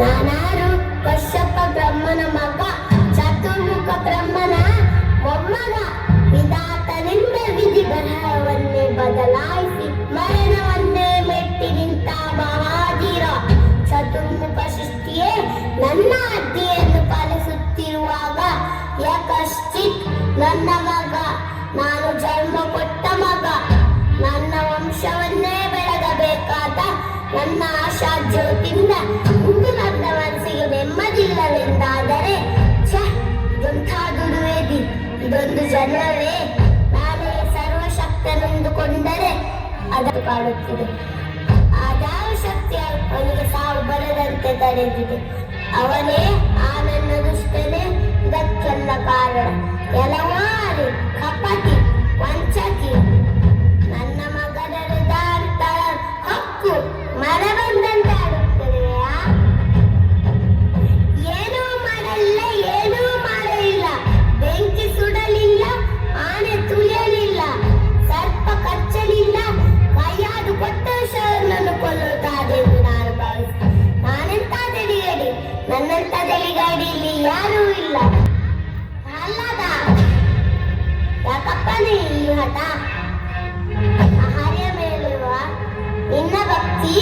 ನಾನಾರು ಕಶ್ಯಪ ಬ್ರಹ್ಮನ ಮಗ, ಚತುರ್ಮುಖ ಬ್ರಹ್ಮನ ಮೊಮ್ಮಗ. ವಿಧಾತನಿಂದ ವಿಧಿ ಬರಹವನ್ನೇ ಬದಲಾಯಿಸಿ ಮರಣವನ್ನೇ ಮೆಟ್ಟಿ ನಿಂತ ಮಹಾಧೀರ. ಚತುರ್ಮುಖ ಸೃಷ್ಟಿಯೇ ನನ್ನ ಅಜ್ಜಿಯನ್ನು ಪಾಲಿಸುತ್ತಿರುವಾಗ ಯಕಶ್ಚಿತ್ ನನ್ನ ಮಗ, ನಾನು ಜನ್ಮ ಕೊಟ್ಟ ಮಗ, ನನ್ನ ವಂಶವನ್ನೇ ಬೆಳಗಬೇಕಾದ ನನ್ನ ಆಶಾ ಜ್ಯೋತಿಯಿಂದ ಇಂದು ನನ್ನ ಮನಸ್ಸಿಗೆ ನೆಮ್ಮದಿಲ್ಲವೆಂದಾದರೆ ಇದೊಂಥ ದುರ್ವೇದಿ, ಇದೊಂದು ಜನ್ಮವೇ. ನಾನೇ ಸರ್ವಶಕ್ತನೆಂದುಕೊಂಡರೆ ಅದನ್ನು ಕಾಡುತ್ತಿದೆ. ಆದಾವ ಶಕ್ತಿ ಅವನಿಗೆ ಸಾವು ಬರದಂತೆ ತಡೆದಿದೆ. ಅವನೇ ಆ ನನ್ನ ದುಷ್ಟನೇ ಇದಕ್ಕೆಲ್ಲ ಕಾರಣ. ಕೆಲವಾರು ಕಪಟಿ ವಂಚಕಿ ನನ್ನ ಮಗನ ಹೃದಯಾಂತ ಹಕ್ಕು ಮರ ಬಂದಂತೆ ಆಡುತ್ತದೆಯಾ? ಏನೂ ಮಾಡಲ್ಲ, ಏನೂ ಮಾಡಲಿಲ್ಲ, ಬೆಂಕಿ ಸುಡಲಿಲ್ಲ, ಆನೆ ತುಳಿಯಲಿಲ್ಲ, ಸರ್ಪ ಕಚ್ಚಲಿಲ್ಲ, ಕೈಯಾದು ಕೊಟ್ಟ ವಿಷಯವನ್ನು ಕೊಲ್ಲುತ್ತಾದೆಂದು ನಾನು ಭಾವಿಸಿ ನಾನೆಂತ ತಿಳಿಗಡಿ, ನನ್ನಂತ ತಿಳಿಗಡಿ ಇಲ್ಲಿ ಯಾರೂ ಇಲ್ಲ. ಅಲ್ಲದ ಯಾಕಪ್ಪನೇ ಈ ಹಠ? ಹರಿಯ ಮೇಲಿರುವ ನಿನ್ನ ಭಕ್ತಿ